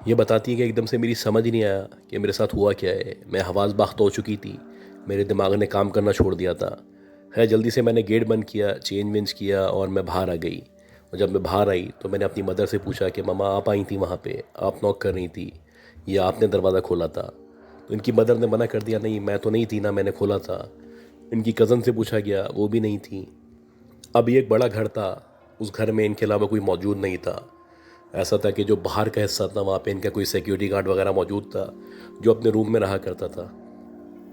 یہ بتاتی ہے کہ ایک دم سے میری سمجھ نہیں آیا کہ میرے ساتھ ہوا کیا ہے، میں حواس باختہ ہو چکی تھی، میرے دماغ نے کام کرنا چھوڑ دیا تھا۔ خیر جلدی سے میں نے گیٹ بند کیا، چینج وینج کیا اور میں باہر آ گئی۔ اور جب میں باہر آئی تو میں نے اپنی مدر سے پوچھا کہ ماما آپ آئی تھیں وہاں پہ، آپ نوک کر رہی تھی یا آپ نے دروازہ کھولا تھا؟ تو ان کی مدر نے منع کر دیا، نہیں میں تو نہیں تھی، نہ میں نے کھولا تھا۔ ان کی کزن سے پوچھا گیا، وہ بھی نہیں تھی۔ اب یہ ایک بڑا گھر تھا، اس گھر میں ان کے علاوہ کوئی موجود نہیں تھا۔ ایسا تھا کہ جو باہر کا حصہ تھا وہاں پہ ان کا کوئی سیکیورٹی گارڈ وغیرہ موجود تھا جو اپنے روم میں رہا کرتا تھا۔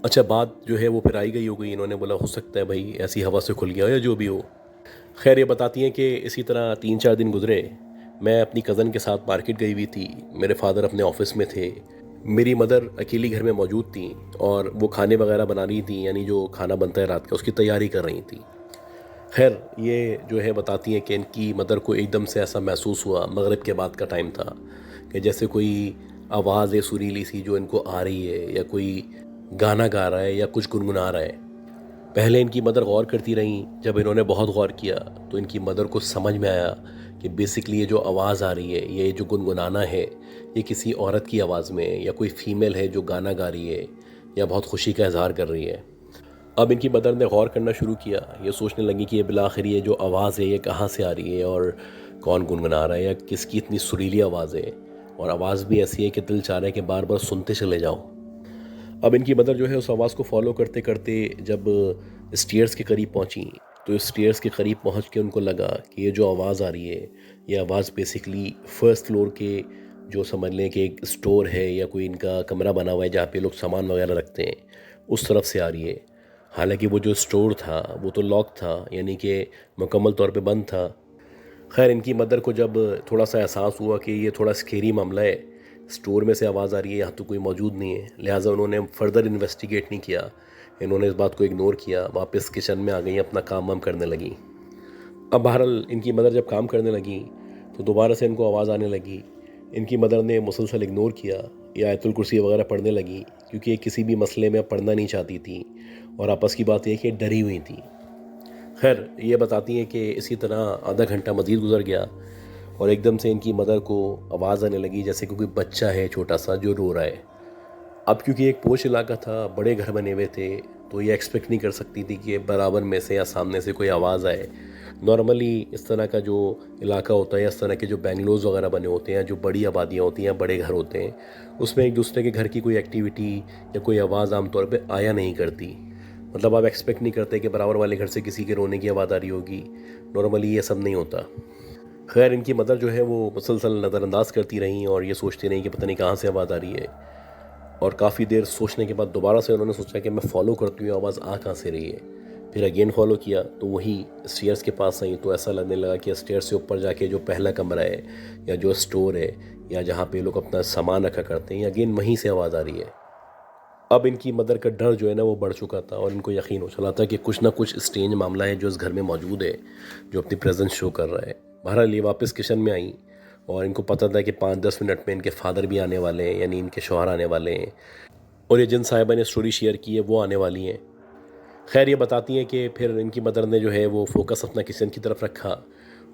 اچھا بات جو ہے وہ پھر آئی گئی ہو گئی، انہوں نے بولا ہو سکتا ہے بھائی ایسی ہوا سے کھل گیا ہو یا جو بھی ہو۔ خیر یہ بتاتی ہیں کہ اسی طرح 3-4 دن گزرے، میں اپنی کزن کے ساتھ مارکیٹ گئی ہوئی تھی، میرے فادر اپنے آفس میں تھے، میری مدر اکیلی گھر میں موجود تھیں اور وہ کھانے وغیرہ بنا رہی تھیں، یعنی جو کھانا بنتا ہے رات کا اس کی تیاری کر رہی تھیں۔ خیر یہ جو ہے بتاتی ہیں کہ ان کی مدر کو ایک دم سے ایسا محسوس ہوا، مغرب کے بعد کا ٹائم تھا، کہ جیسے کوئی آواز ہے سریلی سی جو ان کو آ رہی ہے، یا کوئی گانا گا رہا ہے یا کچھ گنگنا رہا ہے۔ پہلے ان کی مدر غور کرتی رہیں، جب انہوں نے بہت غور کیا تو ان کی مدر کو سمجھ میں آیا کہ بیسکلی یہ جو آواز آ رہی ہے، یہ جو گنگنانا ہے، یہ کسی عورت کی آواز میں یا کوئی فیمیل ہے جو گانا گا رہی ہے یا بہت خوشی کا اظہار کر رہی ہے۔ اب ان کی مدر نے غور کرنا شروع کیا، یہ سوچنے لگی کہ یہ بالآخر یہ جو آواز ہے یہ کہاں سے آ رہی ہے اور کون گنگنا رہا ہے یا کس کی اتنی سریلی آواز ہے، اور آواز بھی ایسی ہے کہ دل چاہ رہا ہے کہ بار بار سنتے چلے جاؤ۔ اب ان کی مدر جو ہے اس آواز کو فالو کرتے کرتے جب اسٹیئرز کے قریب پہنچیں تو اسٹیئرز کے قریب پہنچ کے ان کو لگا کہ یہ جو آواز آ رہی ہے یہ آواز بیسکلی فرسٹ فلور کے جو سمجھ لیں کہ ایک اسٹور ہے یا کوئی ان کا کمرہ بنا ہوا ہے جہاں پہ لوگ سامان وغیرہ رکھتے ہیں، اس طرف سے آ رہی ہے۔ حالانکہ وہ جو اسٹور تھا وہ تو لاک تھا، یعنی کہ مکمل طور پہ بند تھا۔ خیر ان کی مدر کو جب تھوڑا سا احساس ہوا کہ یہ تھوڑا سکیری معاملہ ہے، اسٹور میں سے آواز آ رہی ہے، یہاں تو کوئی موجود نہیں ہے، لہٰذا انہوں نے فردر انویسٹیگیٹ نہیں کیا، انہوں نے اس بات کو اگنور کیا، واپس کچن میں آ گئیں، اپنا کام وام کرنے لگیں۔ اب بہرحال ان کی مدر جب کام کرنے لگیں تو دوبارہ سے ان کو آواز آنے لگی۔ ان کی مدر نے مسلسل اگنور کیا، یا آیت الکرسی وغیرہ پڑھنے لگی، کیونکہ یہ کسی بھی مسئلے میں پڑھنا نہیں چاہتی تھیں، اور آپس کی بات یہ کہ ڈری ہوئی تھیں۔ خیر یہ بتاتی ہیں کہ اسی طرح آدھا گھنٹہ مزید گزر گیا اور ایک دم سے ان کی مدر کو آواز آنے لگی جیسے کہ کوئی بچہ ہے چھوٹا سا جو رو رہا ہے۔ اب کیونکہ ایک پوش علاقہ تھا، بڑے گھر بنے ہوئے تھے، تو یہ ایکسپیکٹ نہیں کر سکتی تھی کہ برابر میں سے یا سامنے سے کوئی آواز آئے۔ نارملی اس طرح کا جو علاقہ ہوتا ہے یا اس طرح کے جو بینگلوز وغیرہ بنے ہوتے ہیں، جو بڑی آبادیاں ہوتی ہیں، بڑے گھر ہوتے ہیں، اس میں ایک دوسرے کے گھر کی کوئی ایکٹیویٹی یا کوئی آواز عام طور پہ آیا نہیں کرتی۔ مطلب آپ ایکسپیکٹ نہیں کرتے کہ برابر والے گھر سے کسی کے رونے کی آواز آ رہی ہوگی، نارملی یہ سب نہیں ہوتا۔ خیر ان کی مدر جو ہے وہ مسلسل نظر انداز کرتی رہیں اور یہ سوچتی رہیں کہ پتہ نہیں کہاں سے آواز آ رہی ہے، اور کافی دیر سوچنے کے بعد دوبارہ سے انہوں نے سوچا کہ میں فالو کرتی ہوں آواز آ کہاں سے رہی ہے۔ پھر اگین فالو کیا تو وہی اسٹیئرس کے پاس آئیں، تو ایسا لگنے لگا کہ اسٹیئرس سے اوپر جا کے جو پہلا کمرہ ہے یا جو اسٹور ہے یا جہاں پہ لوگ اپنا سامان رکھا کرتے ہیں، اگین وہیں سے آواز آ رہی ہے۔ اب ان کی مدر کا ڈر جو ہے نا وہ بڑھ چکا تھا، اور ان کو یقین ہو چلا تھا کہ کچھ نہ کچھ اسٹرینج معاملہ ہے جو اس گھر میں موجود ہے، جو اپنی پریزنس شو کر رہا ہے۔ بہرحال یہ واپس کچن میں آئیں اور ان کو پتہ تھا کہ 5-10 منٹ میں ان کے فادر بھی آنے والے ہیں، یعنی ان کے شوہر آنے والے ہیں، اور یہ جن صاحبہ نے سٹوری شیئر کی ہے وہ آنے والی ہیں۔ خیر یہ بتاتی ہیں کہ پھر ان کی مدر نے جو ہے وہ فوکس اپنا کچن کی طرف رکھا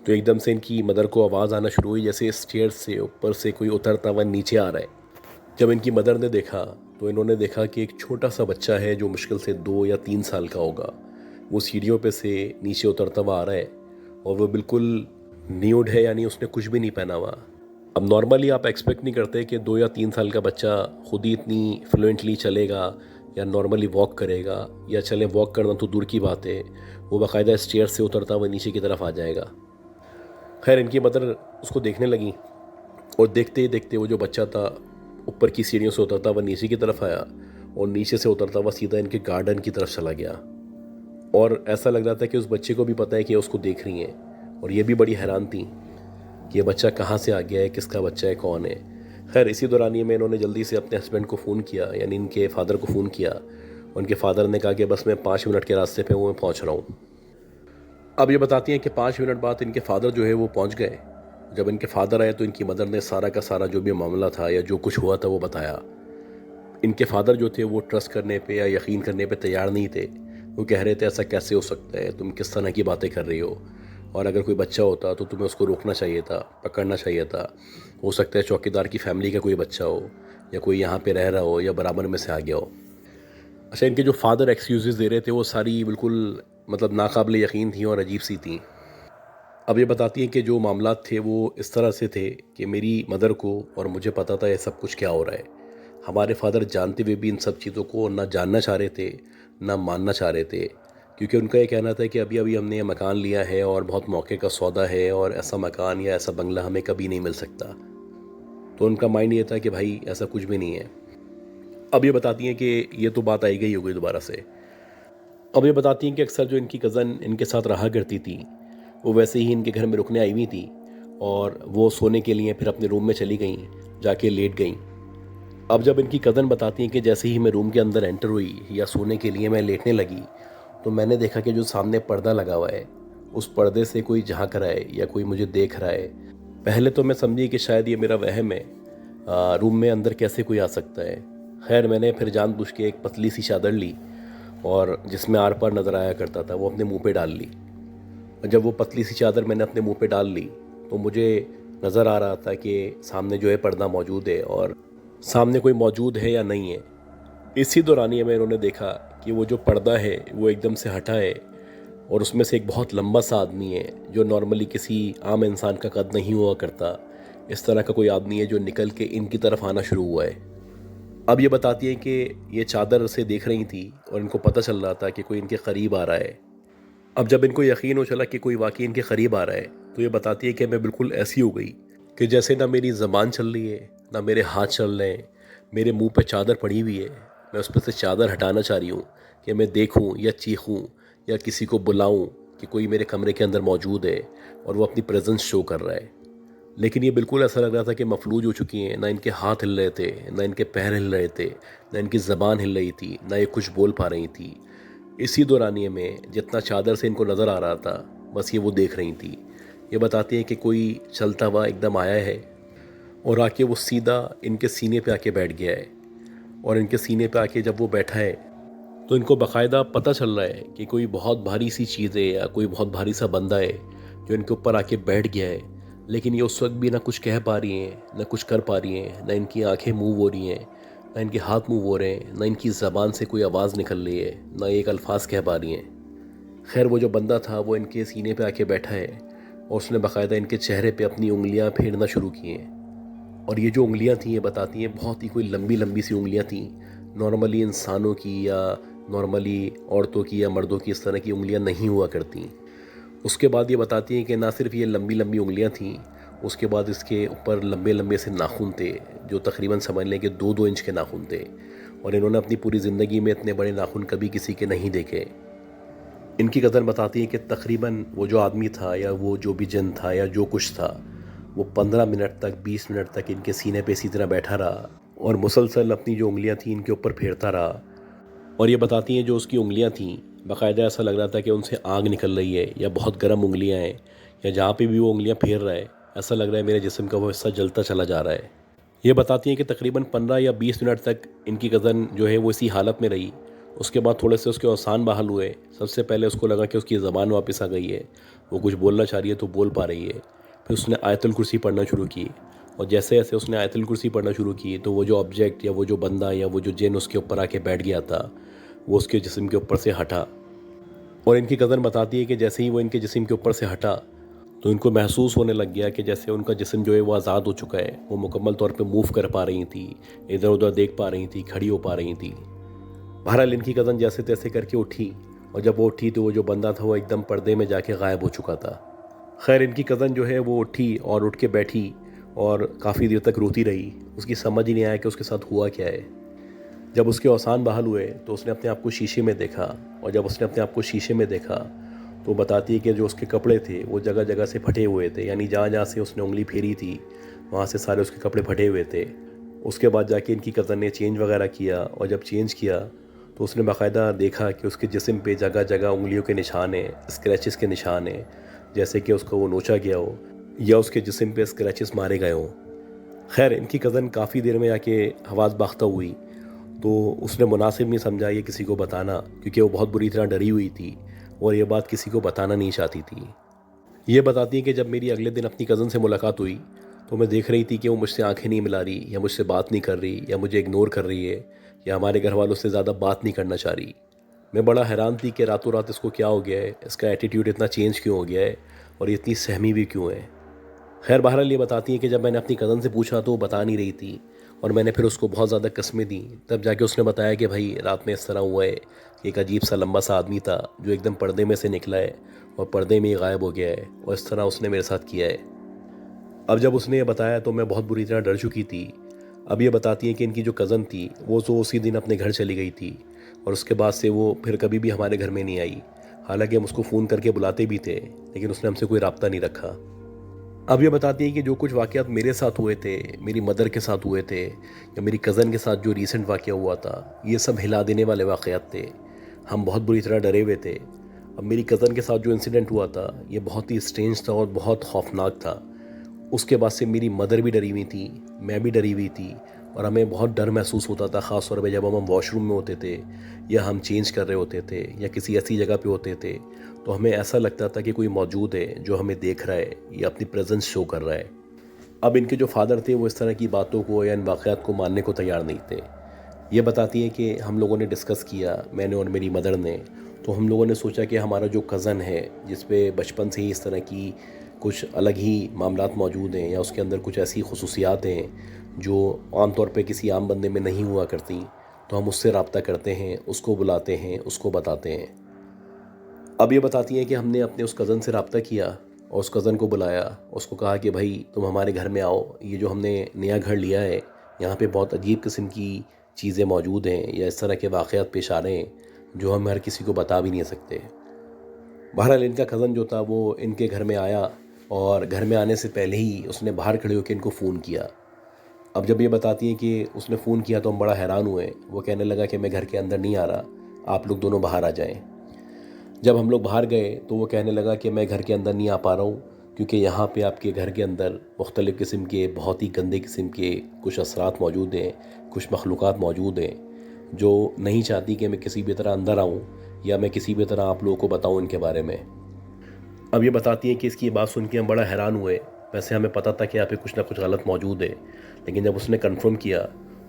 تو ایک دم سے ان کی مدر کو آواز آنا شروع ہوئی جیسے اسٹیئر سے اوپر سے کوئی اترتا ہوا نیچے آ رہا ہے۔ جب ان کی مدر نے دیکھا تو انہوں نے دیکھا کہ ایک چھوٹا سا بچہ ہے جو مشکل سے 2 یا 3 سال کا ہوگا، وہ سیڑھیوں پہ سے نیچے اترتا ہوا آ رہا ہے، اور وہ بالکل نیوڈ ہے، یعنی اس نے کچھ بھی نہیں پہنا ہوا۔ اب نارملی آپ ایکسپیکٹ نہیں کرتے کہ 2 یا 3 سال کا بچہ خود ہی اتنی فلوئنٹلی چلے گا یا نارملی واک کرے گا، یا چلیں واک کرنا تو دور کی بات ہے، وہ باقاعدہ اسٹیئر سے اترتا ہوا نیچے کی طرف آ جائے گا۔ خیر ان کی مدر اس کو دیکھنے لگی، اور دیکھتے ہی دیکھتے وہ جو بچہ تھا اوپر کی سیڑھیوں سے اترتا ہوا نیچے کی طرف آیا، اور نیچے سے اترتا ہوا سیدھا ان کے گارڈن کی طرف چلا گیا، اور ایسا لگ رہا تھا کہ اس بچے کو بھی پتہ ہے کہ اس کو دیکھ رہی ہیں، اور یہ بھی بڑی حیران تھیں کہ یہ بچہ کہاں سے آ گیا ہے، کس کا بچہ ہے، کون ہے۔ خیر اسی دورانیے میں انہوں نے جلدی سے اپنے ہسبینڈ کو فون کیا، یعنی ان کے فادر کو فون کیا۔ ان کے فادر نے کہا کہ بس میں 5 منٹ کے راستے پہ میں پہنچ رہا ہوں۔ اب یہ بتاتی ہیں کہ 5 منٹ بعد ان کے فادر جو ہے وہ پہنچ گئے۔ جب ان کے فادر آئے تو ان کی مدر نے سارا کا سارا جو بھی معاملہ تھا یا جو کچھ ہوا تھا وہ بتایا۔ ان کے فادر جو تھے وہ ٹرسٹ کرنے پہ یا یقین کرنے پہ تیار نہیں تھے، وہ کہہ رہے تھے ایسا کیسے ہو سکتا ہے، تم کس طرح کی باتیں کر رہی ہو، اور اگر کوئی بچہ ہوتا تو تمہیں اس کو روکنا چاہیے تھا، پکڑنا چاہیے تھا. ہو سکتا ہے چوکیدار کی فیملی کا کوئی بچہ ہو، یا کوئی یہاں پہ رہ رہا ہو، یا برابر میں سے آ گیا ہو. اچھا، ان کے جو فادر ایکسکیوزز دے رہے تھے وہ ساری بالکل مطلب ناقابل یقین تھیں اور عجیب سی تھیں. اب یہ بتاتی ہیں کہ جو معاملات تھے وہ اس طرح سے تھے کہ میری مدر کو اور مجھے پتہ تھا یہ سب کچھ کیا ہو رہا ہے. ہمارے فادر جانتے ہوئے بھی ان سب چیزوں کو نہ جاننا چاہ رہے تھے، نہ ماننا چاہ رہے تھے، کیونکہ ان کا یہ کہنا تھا کہ ابھی ہم نے یہ مکان لیا ہے اور بہت موقع کا سودا ہے، اور ایسا مکان یا ایسا بنگلہ ہمیں کبھی نہیں مل سکتا. تو ان کا مائنڈ یہ تھا کہ بھائی ایسا کچھ بھی نہیں ہے. اب یہ بتاتی ہیں کہ یہ تو بات آئی گئی ہو گئی دوبارہ سے. اب یہ بتاتی ہیں کہ اکثر جو ان کی کزن ان کے ساتھ رہا کرتی تھی وہ ویسے ہی ان کے گھر میں رکنے آئی ہوئی تھی، اور وہ سونے کے لیے پھر اپنے روم میں چلی گئیں، جا کے لیٹ گئیں. اب جب ان کی کزن بتاتی ہیں کہ جیسے ہی میں روم کے اندر انٹر ہوئی یا سونے کے لیے میں لیٹنے لگی تو میں نے دیکھا کہ جو سامنے پردہ لگا ہوا ہے اس پردے سے کوئی جھانک رہا ہے یا کوئی مجھے دیکھ رہا ہے. پہلے تو میں سمجھی کہ شاید یہ میرا وہم ہے، روم میں اندر کیسے کوئی آ سکتا ہے. خیر میں نے پھر جان بوجھ کے ایک پتلی سی چادر لی اور جس میں آر پار نظر آیا کرتا تھا وہ اپنے منہ پہ ڈال لی. جب وہ پتلی سی چادر میں نے اپنے منہ پہ ڈال لی تو مجھے نظر آ رہا تھا کہ سامنے جو ہے پردہ موجود ہے اور سامنے کوئی موجود ہے یا نہیں ہے. اسی دورانیے میں انہوں نے دیکھا کہ وہ جو پردہ ہے وہ ایک دم سے ہٹا ہے، اور اس میں سے ایک بہت لمبا سا آدمی ہے جو نارملی کسی عام انسان کا قد نہیں ہوا کرتا. اس طرح کا کوئی آدمی ہے جو نکل کے ان کی طرف آنا شروع ہوا ہے. اب یہ بتاتی ہے کہ یہ چادر سے دیکھ رہی تھی اور ان کو پتہ چل رہا تھا کہ کوئی ان کے قریب آ رہا ہے. اب جب ان کو یقین ہو چلا کہ کوئی واقعی ان کے قریب آ رہا ہے تو یہ بتاتی ہے کہ میں بالکل ایسی ہو گئی کہ جیسے نہ میری زبان چل رہی ہے نہ میرے ہاتھ چل رہے ہیں. میرے منہ پہ چادر پڑی ہوئی ہے، میں اس پہ سے چادر ہٹانا چاہ رہی ہوں کہ میں دیکھوں یا چیخوں یا کسی کو بلاؤں کہ کوئی میرے کمرے کے اندر موجود ہے اور وہ اپنی پریزنس شو کر رہا ہے. لیکن یہ بالکل ایسا لگ رہا تھا کہ مفلوج ہو چکی ہیں. نہ ان کے ہاتھ ہل رہے تھے، نہ ان کے پیر ہل رہے تھے، نہ ان کی زبان ہل رہی تھی، نہ یہ کچھ بول پا رہی تھی. اسی دورانیے میں جتنا چادر سے ان کو نظر آ رہا تھا بس یہ وہ دیکھ رہی تھی. یہ بتاتی ہیں کہ کوئی چلتا ہوا ایک دم آیا ہے اور آ کے وہ سیدھا ان کے سینے پہ آ کے بیٹھ گیا ہے. اور ان کے سینے پہ آ کے جب وہ بیٹھا ہے تو ان کو باقاعدہ پتہ چل رہا ہے کہ کوئی بہت بھاری سی چیز ہے یا کوئی بہت بھاری سا بندہ ہے جو ان کے اوپر آ کے بیٹھ گیا ہے. لیکن یہ اس وقت بھی نہ کچھ کہہ پا رہی ہیں، نہ کچھ کر پا رہی ہیں، نہ ان کی آنکھیں موو ہو رہی ہیں، نہ ان کے ہاتھ موو ہو رہے ہیں، نہ ان کی زبان سے کوئی آواز نکل رہی ہے، نہ ایک الفاظ کہہ پا رہی ہیں. خیر وہ جو بندہ تھا وہ ان کے سینے پہ آ کے بیٹھا ہے اور اس نے باقاعدہ ان کے چہرے پہ اپنی انگلیاں پھیرنا شروع کی ہیں. اور یہ جو انگلیاں تھیں یہ بتاتی ہیں بہت ہی کوئی لمبی لمبی سی انگلیاں تھیں. نارملی انسانوں کی یا نارملی عورتوں کی یا مردوں کی اس طرح کی انگلیاں نہیں ہوا کرتی. اس کے بعد یہ بتاتی ہیں کہ نہ صرف یہ لمبی لمبی انگلیاں تھیں، اس کے بعد اس کے اوپر لمبے لمبے سے ناخن تھے جو تقریباً سمجھ لیں کہ 2-2 انچ کے ناخن تھے. اور انہوں نے اپنی پوری زندگی میں اتنے بڑے ناخن کبھی کسی کے نہیں دیکھے. ان کی کزن بتاتی ہے کہ تقریباً وہ جو آدمی تھا یا وہ جو بھی جن تھا یا جو کچھ تھا وہ 15 منٹ تک 20 منٹ تک ان کے سینے پہ اسی طرح بیٹھا رہا اور مسلسل اپنی جو انگلیاں تھیں ان کے اوپر پھیرتا رہا. اور یہ بتاتی ہیں جو اس کی انگلیاں تھیں باقاعدہ ایسا لگ رہا تھا کہ ان سے آگ نکل رہی ہے یا بہت گرم انگلیاں ہیں، یا جہاں پہ بھی وہ انگلیاں پھیر رہا ہے ایسا لگ رہا ہے میرے جسم کا وہ حصہ جلتا چلا جا رہا ہے. یہ بتاتی ہیں کہ تقریباً 15 یا 20 منٹ تک ان کی کزن جو ہے وہ اسی حالت میں رہی. اس کے بعد تھوڑے سے اس کے اوسان بحال ہوئے. سب سے پہلے اس کو لگا کہ اس کی زبان واپس آ گئی ہے، وہ کچھ بولنا چاہ رہی ہے تو بول پا رہی ہے. پھر اس نے آیت الکرسی پڑھنا شروع کی، اور جیسے جیسے اس نے آیت الکرسی پڑھنا شروع کی تو وہ جو آبجیکٹ یا وہ جو بندہ یا وہ جو جن اس کے اوپر آ کے بیٹھ گیا تھا وہ اس کے جسم کے اوپر سے ہٹا. اور ان کی کزن بتاتی ہے کہ جیسے ہی وہ ان کے جسم کے اوپر سے ہٹا تو ان کو محسوس ہونے لگ گیا کہ جیسے ان کا جسم جو ہے وہ آزاد ہو چکا ہے. وہ مکمل طور پہ موو کر پا رہی تھی، ادھر ادھر دیکھ پا رہی تھی، کھڑی ہو پا رہی تھی. بہرحال ان کی کزن جیسے تیسے کر کے اٹھی، اور جب وہ اٹھی تو وہ جو بندہ تھا وہ ایک دم پردے میں جا کے غائب ہو چکا تھا. خیر ان کی کزن جو ہے وہ اٹھی اور اٹھ کے بیٹھی اور کافی دیر تک روتی رہی. اس کی سمجھ ہی نہیں آیا کہ اس کے ساتھ ہوا کیا ہے. جب اس کے اوسان بحال ہوئے تو اس نے اپنے آپ کو شیشے میں دیکھا، اور جب اس نے اپنے آپ کو شیشے میں دیکھا تو بتاتی ہے کہ جو اس کے کپڑے تھے وہ جگہ جگہ سے پھٹے ہوئے تھے، یعنی جہاں جہاں سے اس نے انگلی پھیری تھی وہاں سے سارے اس کے کپڑے پھٹے ہوئے تھے. اس کے بعد جا کے ان کی کزن نے چینج وغیرہ کیا، اور جب چینج کیا تو اس نے باقاعدہ دیکھا کہ اس کے جسم پہ جگہ جگہ انگلیوں کے نشان ہیں، اسکریچز کے نشان ہیں، جیسے کہ اس کو وہ نوچا گیا ہو یا اس کے جسم پہ اسکریچز مارے گئے ہوں. خیر ان کی کزن کافی دیر میں آ کے حواس باختہ ہوئی تو اس نے مناسب نہیں سمجھا یہ کسی کو بتانا، کیونکہ وہ بہت بری طرح ڈری ہوئی تھی اور یہ بات کسی کو بتانا نہیں چاہتی تھی. یہ بتاتی ہیں کہ جب میری اگلے دن اپنی کزن سے ملاقات ہوئی تو میں دیکھ رہی تھی کہ وہ مجھ سے آنکھیں نہیں ملا رہی، یا مجھ سے بات نہیں کر رہی، یا مجھے اگنور کر رہی ہے، یا ہمارے گھر والوں سے زیادہ بات نہیں کرنا چاہ رہی۔ میں بڑا حیران تھی کہ راتوں رات اس کو کیا ہو گیا ہے، اس کا ایٹیٹیوڈ اتنا چینج کیوں ہو گیا ہے، اور یہ اتنی سہمی بھی کیوں ہے۔ خیر بہرحال یہ بتاتی ہیں کہ جب میں نے اپنی کزن سے پوچھا تو وہ بتا نہیں رہی تھی، اور میں نے پھر اس کو بہت زیادہ قسمیں دیں، تب جا کے اس نے بتایا کہ بھائی رات میں اس طرح ہوا ہے کہ ایک عجیب سا لمبا سا آدمی تھا جو ایک دم پردے میں سے نکلا ہے اور پردے میں ہی غائب ہو گیا ہے، اور اس طرح اس نے میرے ساتھ کیا ہے۔ اب جب اس نے یہ بتایا تو میں بہت بری طرح ڈر چکی تھی۔ اب یہ بتاتی ہیں کہ ان کی جو کزن تھی وہ تو اسی دن اپنے گھر چلی گئی تھی، اور اس کے بعد سے وہ پھر کبھی بھی ہمارے گھر میں نہیں آئی، حالانکہ ہم اس کو فون کر کے بلاتے بھی تھے، لیکن اس نے ہم سے کوئی رابطہ نہیں رکھا۔ اب یہ بتاتی ہیں کہ جو کچھ واقعات میرے ساتھ ہوئے تھے، میری مدر کے ساتھ ہوئے تھے، یا میری کزن کے ساتھ جو ریسنٹ واقعہ ہوا تھا، یہ سب ہلا دینے والے واقعات تھے۔ ہم بہت بری طرح ڈرے ہوئے تھے۔ اب میری کزن کے ساتھ جو انسیڈنٹ ہوا تھا یہ بہت ہی اسٹرینج تھا اور بہت خوفناک تھا۔ اس کے بعد سے میری مدر بھی ڈری ہوئی تھی، میں بھی ڈری ہوئی تھی، اور ہمیں بہت ڈر محسوس ہوتا تھا، خاص طور پہ جب ہم واش روم میں ہوتے تھے، یا ہم چینج کر رہے ہوتے تھے، یا کسی ایسی جگہ پہ ہوتے تھے، تو ہمیں ایسا لگتا تھا کہ کوئی موجود ہے جو ہمیں دیکھ رہا ہے یا اپنی پریزنس شو کر رہا ہے۔ اب ان کے جو فادر تھے وہ اس طرح کی باتوں کو یا ان واقعات کو ماننے کو تیار نہیں تھے۔ یہ بتاتی ہیں کہ ہم لوگوں نے ڈسکس کیا، میں نے اور میری مدر نے، تو ہم لوگوں نے سوچا کہ ہمارا جو کزن ہے جس پہ بچپن سے ہی اس طرح کی کچھ الگ ہی معاملات موجود ہیں، یا اس کے اندر کچھ ایسی خصوصیات ہیں جو عام طور پہ کسی عام بندے میں نہیں ہوا کرتی، تو ہم اس سے رابطہ کرتے ہیں، اس کو بلاتے ہیں، اس کو بتاتے ہیں۔ اب یہ بتاتی ہیں کہ ہم نے اپنے اس کزن سے رابطہ کیا اور اس کزن کو بلایا، اس کو کہا کہ بھائی تم ہمارے گھر میں آؤ، یہ جو ہم نے نیا گھر لیا ہے یہاں پہ بہت عجیب قسم کی چیزیں موجود ہیں، یا اس طرح کے واقعات پیش آ رہے ہیں جو ہم ہر کسی کو بتا بھی نہیں سکتے۔ بہرحال ان کا کزن جو تھا وہ ان کے گھر میں آیا، اور گھر میں آنے سے پہلے ہی اس نے باہر کھڑے ہو کے ان کو فون کیا۔ اب جب یہ بتاتی ہیں کہ اس نے فون کیا تو ہم بڑا حیران ہوئے، وہ کہنے لگا کہ میں گھر کے اندر نہیں آ رہا، آپ لوگ دونوں باہر آ جائیں۔ جب ہم لوگ باہر گئے تو وہ کہنے لگا کہ میں گھر کے اندر نہیں آ پا رہا ہوں، کیونکہ یہاں پہ آپ کے گھر کے اندر مختلف قسم کے بہت ہی گندے قسم کے کچھ اثرات موجود ہیں، کچھ مخلوقات موجود ہیں جو نہیں چاہتی کہ میں کسی بھی طرح اندر آؤں، یا میں کسی بھی طرح آپ لوگوں کو بتاؤں ان کے بارے میں۔ اب یہ بتاتی ہیں کہ اس کی بات سن کے ہم بڑا حیران ہوئے، ویسے ہمیں پتہ تھا کہ یہاں پہ کچھ نہ کچھ غلط موجود ہے، لیکن جب اس نے کنفرم کیا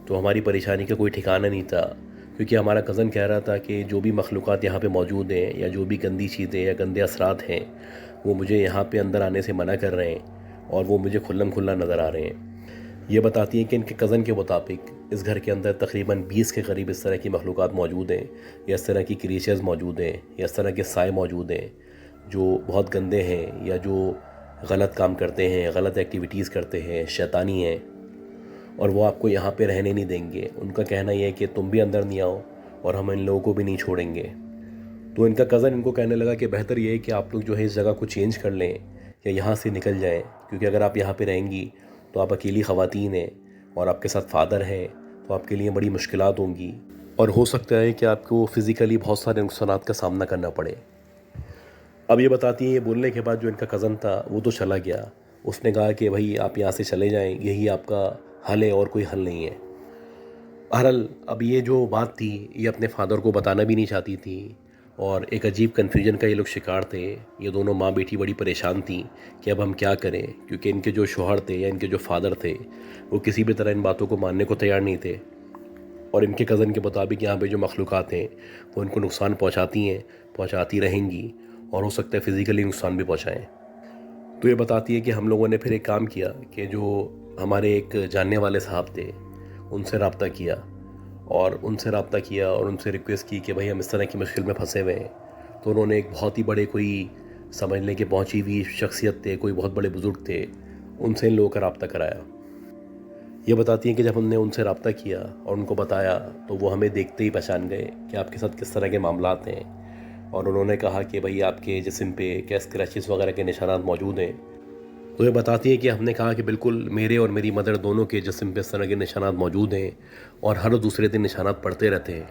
تو ہماری پریشانی کا کوئی ٹھکانہ نہیں تھا، کیونکہ ہمارا کزن کہہ رہا تھا کہ جو بھی مخلوقات یہاں پہ موجود ہیں، یا جو بھی گندی چیزیں یا گندے اثرات ہیں، وہ مجھے یہاں پہ اندر آنے سے منع کر رہے ہیں، اور وہ مجھے کھلم کھلا نظر آ رہے ہیں۔ یہ بتاتی ہیں کہ ان کے کزن کے مطابق اس گھر کے اندر تقریباً 20 کے قریب اس طرح کی مخلوقات موجود ہیں، یا اس طرح کی کریچرز موجود ہیں، یا اس طرح کے سائے موجود ہیں جو بہت گندے ہیں، یا جو غلط کام کرتے ہیں، غلط ایکٹیویٹیز کرتے ہیں، شیطانی ہیں، اور وہ آپ کو یہاں پہ رہنے نہیں دیں گے۔ ان کا کہنا یہ ہے کہ تم بھی اندر نہیں آؤ، اور ہم ان لوگوں کو بھی نہیں چھوڑیں گے۔ تو ان کا کزن ان کو کہنے لگا کہ بہتر یہ ہے کہ آپ لوگ جو ہے اس جگہ کو چینج کر لیں، یا یہاں سے نکل جائیں، کیونکہ اگر آپ یہاں پہ رہیں گی تو آپ اکیلی خواتین ہیں، اور آپ کے ساتھ فادر ہیں، تو آپ کے لیے بڑی مشکلات ہوں گی، اور ہو سکتا ہے کہ آپ کو فزیکلی بہت سارے نقصانات کا سامنا کرنا پڑے۔ اب یہ بتاتی ہیں یہ بولنے کے بعد جو ان کا کزن تھا وہ تو چلا گیا، اس نے کہا کہ بھائی آپ یہاں سے چلے جائیں، یہی آپ کا حل ہے اور کوئی حل نہیں ہے۔ بہرحال اب یہ جو بات تھی یہ اپنے فادر کو بتانا بھی نہیں چاہتی تھی، اور ایک عجیب کنفیوژن کا یہ لوگ شکار تھے۔ یہ دونوں ماں بیٹی بڑی پریشان تھیں کہ اب ہم کیا کریں، کیونکہ ان کے جو شوہر تھے یا ان کے جو فادر تھے وہ کسی بھی طرح ان باتوں کو ماننے کو تیار نہیں تھے، اور ان کے کزن کے مطابق یہاں پہ جو مخلوقات ہیں وہ ان کو نقصان پہنچاتی ہیں، پہنچاتی رہیں گی، اور ہو سکتا ہے فزیکلی نقصان بھی پہنچائیں۔ تو یہ بتاتی ہے کہ ہم لوگوں نے پھر ایک کام کیا کہ جو ہمارے ایک جاننے والے صاحب تھے ان سے رابطہ کیا، اور ان سے ریکویسٹ کی کہ بھائی ہم اس طرح کی مشکل میں پھنسے ہوئے ہیں۔ تو انہوں نے ایک بہت ہی بڑے کوئی سمجھ لیں کہ پہنچی ہوئی شخصیت تھے، کوئی بہت بڑے بزرگ تھے، ان سے ان لوگوں کا رابطہ کرایا۔ یہ بتاتی ہیں کہ جب ہم نے ان سے رابطہ کیا اور ان کو بتایا تو وہ ہمیں دیکھتے ہی پہچان گئے کہ آپ کے ساتھ کس طرح کے معاملات ہیں، اور انہوں نے کہا کہ بھائی آپ کے جسم پہ کیا اسکریچز وغیرہ کے نشانات موجود ہیں۔ تو یہ بتاتی ہیں کہ ہم نے کہا کہ بالکل میرے اور میری مدر دونوں کے جسم پہ اس طرح کے نشانات موجود ہیں، اور ہر دوسرے دن نشانات پڑتے رہتے ہیں۔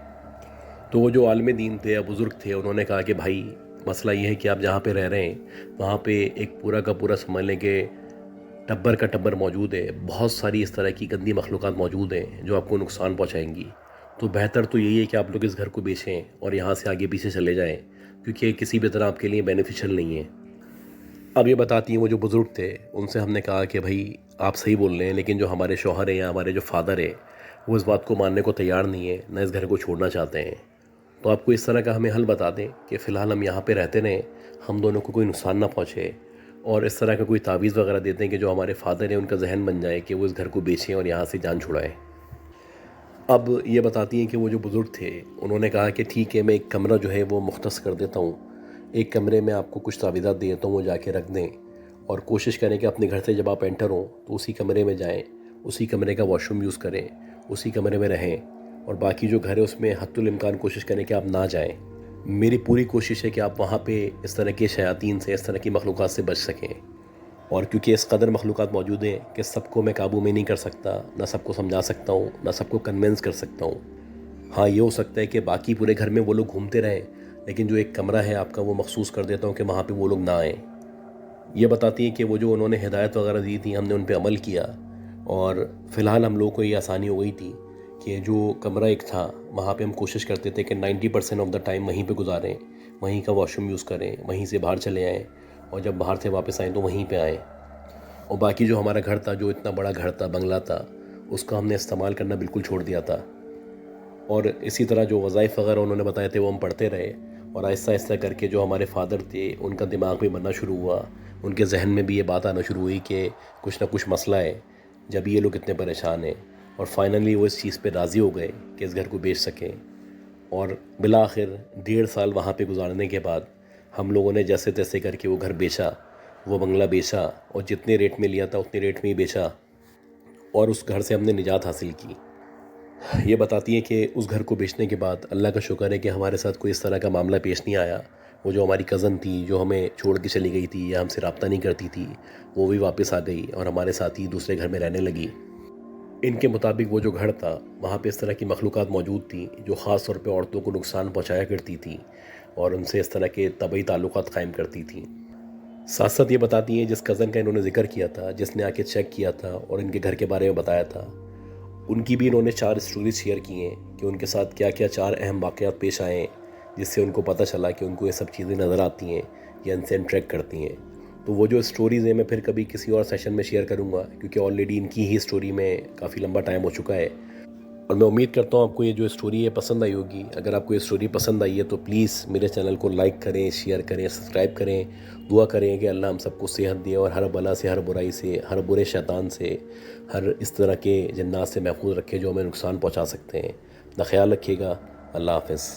تو وہ جو عالم دین تھے یا بزرگ تھے انہوں نے کہا کہ بھائی مسئلہ یہ ہے کہ آپ جہاں پہ رہ رہے ہیں وہاں پہ ایک پورا کا پورا سمجھ لیں کہ ٹبر کا ٹبر موجود ہے، بہت ساری اس طرح کی گندی مخلوقات موجود ہیں جو آپ کو نقصان پہنچائیں گی۔ تو بہتر تو یہی ہے کہ آپ لوگ اس گھر کو بیچیں اور یہاں سے آگے پیچھے چلے جائیں، کیونکہ یہ کسی بھی طرح آپ کے لیے بینیفیشل نہیں ہے۔ اب یہ بتاتی ہیں وہ جو بزرگ تھے، ان سے ہم نے کہا کہ بھائی آپ صحیح بول رہے ہیں، لیکن جو ہمارے شوہر ہیں یا ہمارے جو فادر ہیں وہ اس بات کو ماننے کو تیار نہیں ہے، نہ اس گھر کو چھوڑنا چاہتے ہیں. تو آپ کو اس طرح کا ہمیں حل بتا دیں کہ فی الحال ہم یہاں پہ رہتے رہیں، ہم دونوں کو کوئی نقصان نہ پہنچے، اور اس طرح کا کوئی تعویذ وغیرہ دیتے ہیں کہ جو ہمارے فادر ہیں ان کا ذہن بن جائے کہ وہ اس گھر کو بیچیں اور یہاں سے جان چھڑائیں. اب یہ بتاتی ہیں کہ وہ جو بزرگ تھے انہوں نے کہا کہ ٹھیک ہے، میں ایک کمرہ جو ہے وہ مختص کر دیتا ہوں، ایک کمرے میں آپ کو کچھ تعویذات دے دیتا ہوں، وہ جا کے رکھ دیں، اور کوشش کریں کہ اپنے گھر سے جب آپ انٹر ہوں تو اسی کمرے میں جائیں، اسی کمرے کا واش روم یوز کریں، اسی کمرے میں رہیں، اور باقی جو گھر ہے اس میں حتی الامکان کوشش کریں کہ آپ نہ جائیں. میری پوری کوشش ہے کہ آپ وہاں پہ اس طرح کے شیاطین سے، اس طرح کی مخلوقات سے بچ سکیں. اور کیونکہ اس قدر مخلوقات موجود ہیں کہ سب کو میں قابو میں نہیں کر سکتا، نہ سب کو سمجھا سکتا ہوں، نہ سب کو کنونس کر سکتا ہوں. ہاں یہ ہو سکتا ہے کہ باقی پورے گھر میں وہ لوگ گھومتے رہیں، لیکن جو ایک کمرہ ہے آپ کا وہ مخصوص کر دیتا ہوں کہ وہاں پہ وہ لوگ نہ آئیں. یہ بتاتی ہیں کہ وہ جو انہوں نے ہدایت وغیرہ دی تھی ہم نے ان پہ عمل کیا، اور فی الحال ہم لوگوں کو یہ آسانی ہو گئی تھی کہ جو کمرہ ایک تھا وہاں پہ ہم کوشش کرتے تھے کہ 90% آف دا ٹائم وہیں پہ گزاریں، وہیں کا واش روم یوز کریں، وہیں سے باہر چلے آئیں، اور جب باہر سے واپس آئیں تو وہیں پہ آئیں. اور باقی جو ہمارا گھر تھا، جو اتنا بڑا گھر تھا، بنگلہ تھا، اس کا ہم نے استعمال کرنا بالکل چھوڑ دیا تھا. اور اسی طرح جو وظائف وغیرہ انہوں نے بتائے تھے وہ ہم پڑھتے رہے، اور آہستہ آہستہ کر کے جو ہمارے فادر تھے ان کا دماغ بھی بننا شروع ہوا، ان کے ذہن میں بھی یہ بات آنا شروع ہوئی کہ کچھ نہ کچھ مسئلہ ہے جب یہ لوگ اتنے پریشان ہیں. اور فائنلی وہ اس چیز پہ راضی ہو گئے کہ اس گھر کو بیچ سکیں. اور بالآخر 1.5 سال وہاں پہ گزارنے کے بعد ہم لوگوں نے جیسے تیسے کر کے وہ گھر بیچا، وہ بنگلہ بیچا، اور جتنے ریٹ میں لیا تھا اتنے ریٹ میں ہی بیچا، اور اس گھر سے ہم نے نجات حاصل کی. یہ بتاتی ہے کہ اس گھر کو بیچنے کے بعد اللہ کا شکر ہے کہ ہمارے ساتھ کوئی اس طرح کا معاملہ پیش نہیں آیا. وہ جو ہماری کزن تھی جو ہمیں چھوڑ کے چلی گئی تھی یا ہم سے رابطہ نہیں کرتی تھی، وہ بھی واپس آ گئی اور ہمارے ساتھ ہی دوسرے گھر میں رہنے لگی. ان کے مطابق وہ جو گھر تھا وہاں پہ اس طرح کی مخلوقات موجود تھیں جو خاص طور پہ عورتوں کو نقصان پہنچایا کرتی تھیں اور ان سے اس طرح کے طبعی تعلقات قائم کرتی تھیں. ساتھ ساتھ یہ بتاتی ہیں جس کزن کا انہوں نے ذکر کیا تھا، جس نے آ کے چیک کیا تھا اور ان کے گھر کے بارے میں بتایا تھا، ان کی بھی انہوں نے 4 اسٹوریز شیئر کی ہیں کہ ان کے ساتھ کیا کیا 4 اہم واقعات پیش آئے ہیں جس سے ان کو پتہ چلا کہ ان کو یہ سب چیزیں نظر آتی ہیں یا ان سے انٹریکٹ کرتی ہیں. تو وہ جو اسٹوریز ہیں میں پھر کبھی کسی اور سیشن میں شیئر کروں گا، کیونکہ آلریڈی ان کی ہی اسٹوری میں کافی لمبا ٹائم ہو چکا ہے. اور میں امید کرتا ہوں آپ کو یہ جو اسٹوری ہے پسند آئی ہوگی. اگر آپ کو یہ اسٹوری پسند آئی ہے تو پلیز میرے چینل کو لائک کریں، شیئر کریں، سبسکرائب کریں. دعا کریں کہ اللہ ہم سب کو صحت دے اور ہر بلا سے، ہر برائی سے، ہر برے شیطان سے، ہر اس طرح کے جنات سے محفوظ رکھے جو ہمیں نقصان پہنچا سکتے ہیں. اپنا خیال رکھیے گا. اللہ حافظ.